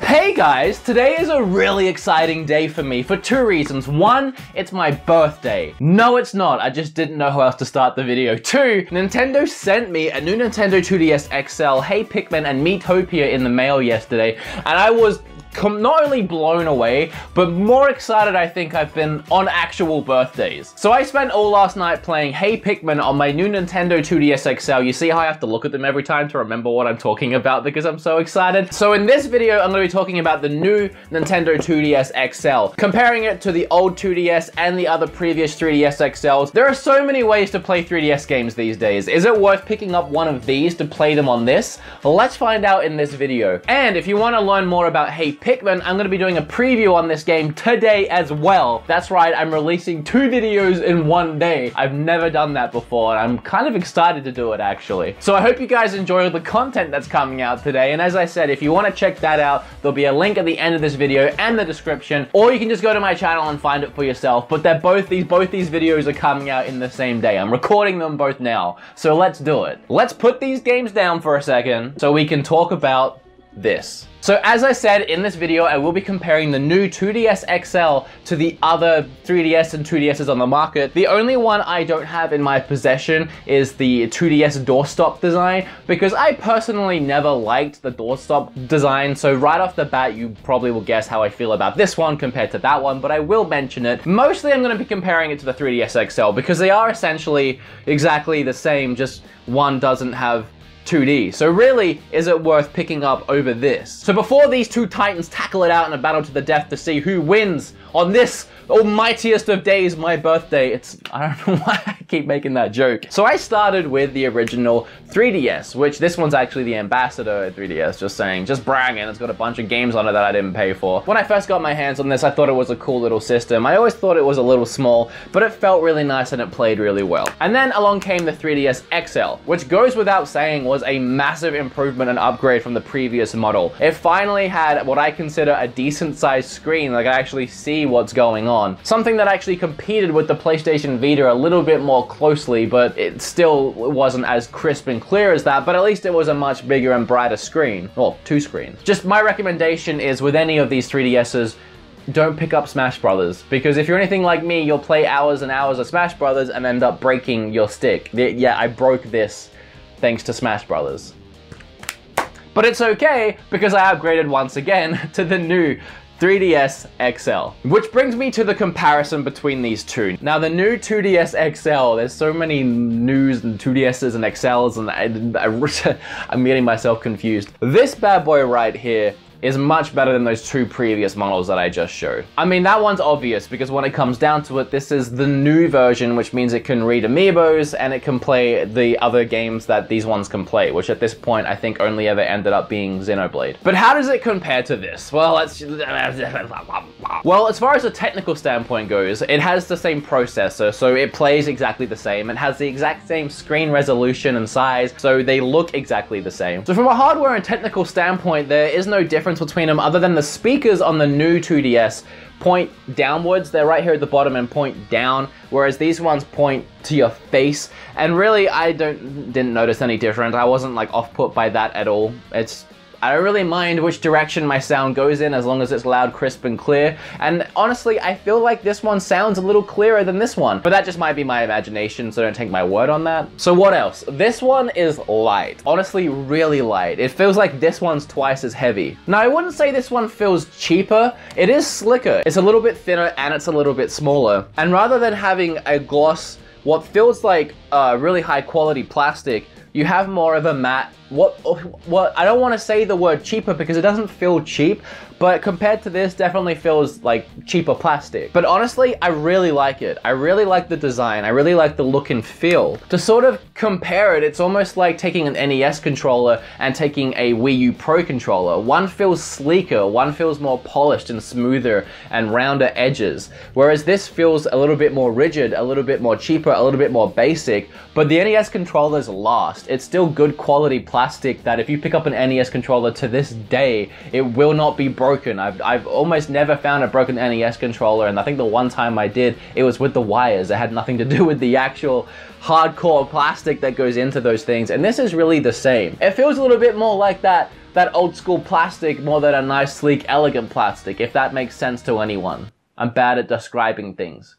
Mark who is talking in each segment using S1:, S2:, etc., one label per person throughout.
S1: Hey guys, today is a really exciting day for me for two reasons. One, it's my birthday. No, it's not. I just didn't know how else to start the video. Two, Nintendo sent me a new Nintendo 2DS XL, Hey Pikmin, and Miitopia in the mail yesterday, and I was not only blown away, but more excited I think I've been on actual birthdays. So I spent all last night playing Hey Pikmin on my new Nintendo 2DS XL. You see how I have to look at them every time to remember what I'm talking about because I'm so excited? So in this video, I'm going to be talking about the new Nintendo 2DS XL, comparing it to the old 2DS and the other previous 3DS XLs. There are so many ways to play 3DS games these days. Is it worth picking up one of these to play them on this? Well, let's find out in this video. And if you want to learn more about Hey Pikmin, I'm going to be doing a preview on this game today as well. That's right, I'm releasing two videos in one day. I've never done that before, and I'm kind of excited to do it actually. So I hope you guys enjoy the content that's coming out today, and as I said, if you want to check that out, there'll be a link at the end of this video and the description, or you can just go to my channel and find it for yourself, but both these videos are coming out in the same day. I'm recording them both now, so let's do it. Let's put these games down for a second so we can talk about this. So as I said in this video, I will be comparing the new 2DS XL to the other 3DS and 2DSs on the market. The only one I don't have in my possession is the 2DS doorstop design, because I personally never liked the doorstop design. So right off the bat, you probably will guess how I feel about this one compared to that one, but I will mention it. Mostly I'm going to be comparing it to the 3DS XL because they are essentially exactly the same, just one doesn't have 2D. So really, is it worth picking up over this? So before these two titans tackle it out in a battle to the death to see who wins on this almightiest of days, my birthday, I don't know why I keep making that joke. So I started with the original 3DS, which this one's actually the Ambassador 3DS, just saying, just bragging. It's got a bunch of games on it that I didn't pay for. When I first got my hands on this, I thought it was a cool little system. I always thought it was a little small, but it felt really nice and it played really well. And then along came the 3DS XL, which goes without saying was a massive improvement and upgrade from the previous model. It finally had what I consider a decent sized screen, like I actually see what's going on. Something that actually competed with the PlayStation Vita a little bit more closely, but it still wasn't as crisp and clear as that, but at least it was a much bigger and brighter screen. Well, two screens. Just my recommendation is with any of these 3DSs, don't pick up Smash Brothers, because if you're anything like me, you'll play hours and hours of Smash Brothers and end up breaking your stick. Yeah, I broke this thanks to Smash Brothers. But it's okay, because I upgraded once again to the new 3DS XL. Which brings me to the comparison between these two. Now the new 2DS XL, there's so many news and 2DSs and XLs and I'm getting myself confused. This bad boy right here is much better than those two previous models that I just showed. I mean, that one's obvious because when it comes down to it, this is the new version, which means it can read amiibos and it can play the other games that these ones can play, which at this point I think only ever ended up being Xenoblade. But how does it compare to this? Well, as far as a technical standpoint goes, it has the same processor, so it plays exactly the same. It has the exact same screen resolution and size, so they look exactly the same. So from a hardware and technical standpoint, there is no difference between them other than the speakers on the new 2DS point downwards. They're right here at the bottom and point down, whereas these ones point to your face. And really, I didn't notice any different. I wasn't like off put by that at all. I don't really mind which direction my sound goes in as long as it's loud, crisp, and clear. And honestly, I feel like this one sounds a little clearer than this one, but that just might be my imagination, so don't take my word on that. So what else? This one is light. Honestly, really light. It feels like this one's twice as heavy. Now, I wouldn't say this one feels cheaper. It is slicker. It's a little bit thinner and it's a little bit smaller. And rather than having a gloss, what feels like really high quality plastic, you have more of a matte, I don't want to say the word cheaper because it doesn't feel cheap, but compared to this, definitely feels like cheaper plastic. But honestly, I really like it. I really like the design. I really like the look and feel. To sort of compare it, it's almost like taking an NES controller and taking a Wii U Pro controller. One feels sleeker, one feels more polished and smoother and rounder edges, whereas this feels a little bit more rigid, a little bit more cheaper, a little bit more basic, but the NES controllers last. it's still good quality plastic that if you pick up an NES controller to this day, it will not be broken. I've almost never found a broken NES controller, and I think the one time I did, it was with the wires. It had nothing to do with the actual hardcore plastic that goes into those things, and this is really the same. It feels a little bit more like that old school plastic more than a nice, sleek, elegant plastic, if that makes sense to anyone. I'm bad at describing things.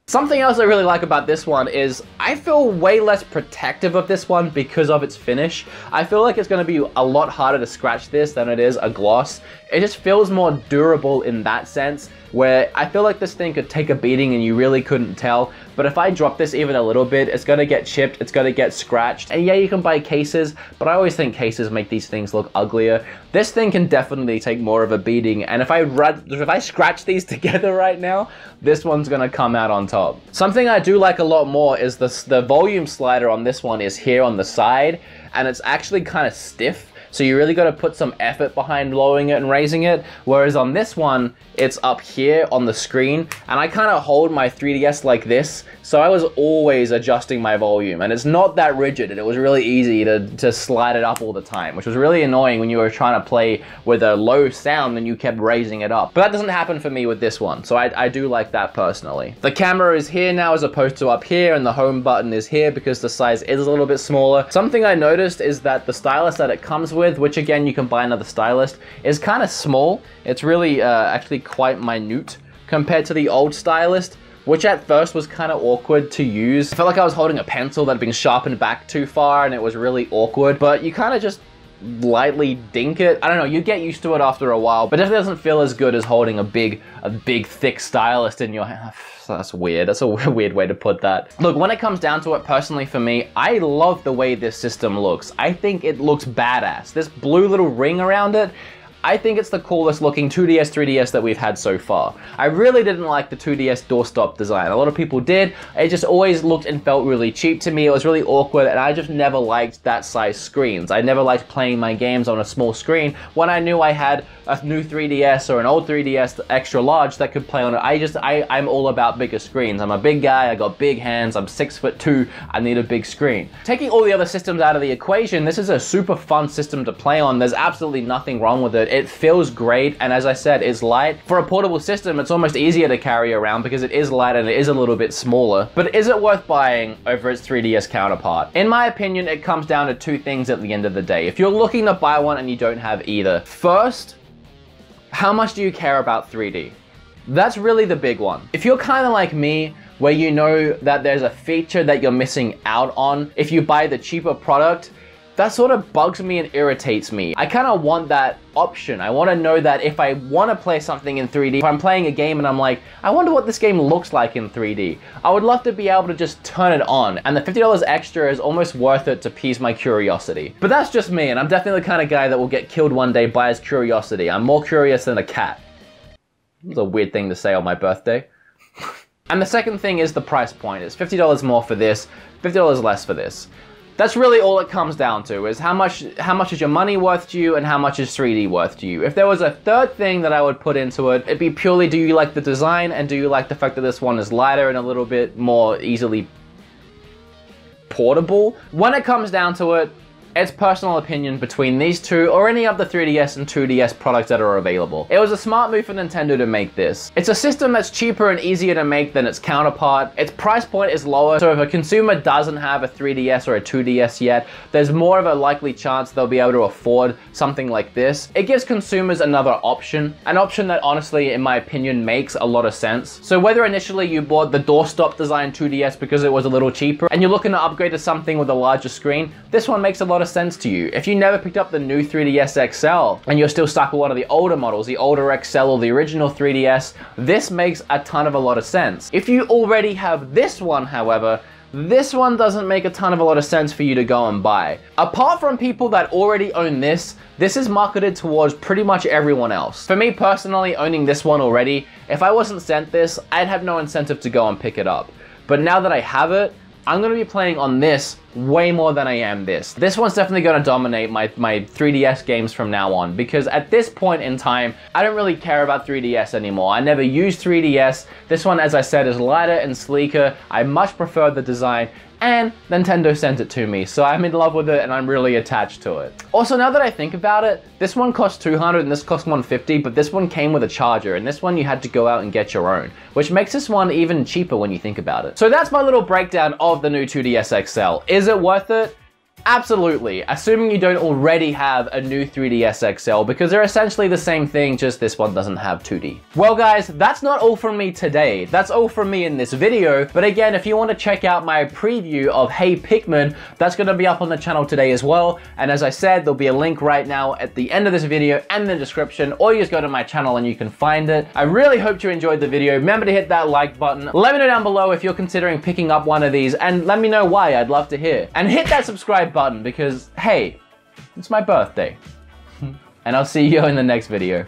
S1: Something else I really like about this one is I feel way less protective of this one because of its finish. I feel like it's going to be a lot harder to scratch this than it is a gloss. It just feels more durable in that sense, where I feel like this thing could take a beating and you really couldn't tell. But if I drop this even a little bit, it's going to get chipped, it's going to get scratched. And yeah, you can buy cases, but I always think cases make these things look uglier. This thing can definitely take more of a beating, and if I scratch these together right now, this one's going to come out on top. Something I do like a lot more is the volume slider on this one is here on the side, and it's actually kind of stiff. So you really got to put some effort behind lowering it and raising it. Whereas on this one, it's up here on the screen, and I kind of hold my 3DS like this. So I was always adjusting my volume, and it's not that rigid, and it was really easy to slide it up all the time, which was really annoying when you were trying to play with a low sound and you kept raising it up. But that doesn't happen for me with this one, so I do like that personally. The camera is here now as opposed to up here, and the home button is here because the size is a little bit smaller. Something I noticed is that the stylus that it comes with, which again, you can buy another stylus, is kind of small. It's really actually quite minute compared to the old stylus, which at first was kind of awkward to use. I felt like I was holding a pencil that had been sharpened back too far, and it was really awkward, but you kind of just lightly dink it. I don't know, you get used to it after a while, but it doesn't feel as good as holding a big thick stylus in your hand. That's weird. That's a weird way to put that. Look, when it comes down to it, personally for me, I love the way this system looks. I think it looks badass. This blue little ring around it, I think it's the coolest looking 2DS, 3DS that we've had so far. I really didn't like the 2DS doorstop design. A lot of people did. It just always looked and felt really cheap to me. It was really awkward, and I just never liked that size screens. I never liked playing my games on a small screen when I knew I had a new 3DS or an old 3DS extra large that could play on it. I'm all about bigger screens. I'm a big guy, I got big hands, I'm 6'2", I need a big screen. Taking all the other systems out of the equation, this is a super fun system to play on. There's absolutely nothing wrong with it. It feels great, and as I said, it's light. For a portable system, it's almost easier to carry around because it is light and it is a little bit smaller. But is it worth buying over its 3DS counterpart? In my opinion, it comes down to two things at the end of the day. If you're looking to buy one and you don't have either, first, how much do you care about 3D? That's really the big one. If you're kind of like me, where you know that there's a feature that you're missing out on if you buy the cheaper product, that sort of bugs me and irritates me. I kind of want that option. I want to know that if I want to play something in 3D, if I'm playing a game and I'm like, I wonder what this game looks like in 3D, I would love to be able to just turn it on, and the $50 extra is almost worth it to appease my curiosity. But that's just me, and I'm definitely the kind of guy that will get killed one day by his curiosity. I'm more curious than a cat. It's a weird thing to say on my birthday. And the second thing is the price point. It's $50 more for this, $50 less for this. That's really all it comes down to, is how much is your money worth to you and how much is 3D worth to you. If there was a third thing that I would put into it, it'd be purely, do you like the design and do you like the fact that this one is lighter and a little bit more easily portable? When it comes down to it, it's personal opinion between these two or any of the 3DS and 2DS products that are available. It was a smart move for Nintendo to make this. It's a system that's cheaper and easier to make than its counterpart. Its price point is lower, so if a consumer doesn't have a 3DS or a 2DS yet, there's more of a likely chance they'll be able to afford something like this. It gives consumers another option, an option that honestly, in my opinion, makes a lot of sense. So whether initially you bought the doorstop design 2DS because it was a little cheaper and you're looking to upgrade to something with a larger screen, this one makes a lot of sense to you. If you never picked up the new 3DS XL and you're still stuck with one of the older models, the older XL or the original 3DS, this makes a lot of sense. If you already have this one, however, this one doesn't make a lot of sense for you to go and buy. Apart from people that already own this is marketed towards pretty much everyone else. For me personally, owning this one already, if I wasn't sent this, I'd have no incentive to go and pick it up. But now that I have it, I'm going to be playing on this way more than I am this. This one's definitely going to dominate my 3DS games from now on, because at this point in time, I don't really care about 3DS anymore. I never used 3DS. This one, as I said, is lighter and sleeker. I much prefer the design. and Nintendo sent it to me. So I'm in love with it and I'm really attached to it. Also, now that I think about it, this one cost $200 and this cost $150, but this one came with a charger and this one you had to go out and get your own, which makes this one even cheaper when you think about it. So that's my little breakdown of the new 2DS XL. Is it worth it? Absolutely, assuming you don't already have a new 3DS XL, because they're essentially the same thing, just this one doesn't have 2D. Well guys, that's not all from me today. That's all from me in this video, but again, if you want to check out my preview of Hey Pikmin, that's going to be up on the channel today as well, and as I said, there'll be a link right now at the end of this video and in the description, or you just go to my channel and you can find it. I really hope you enjoyed the video. Remember to hit that like button. Let me know down below if you're considering picking up one of these, and let me know why. I'd love to hear. And hit that subscribe button because, hey, it's my birthday. And I'll see you in the next video.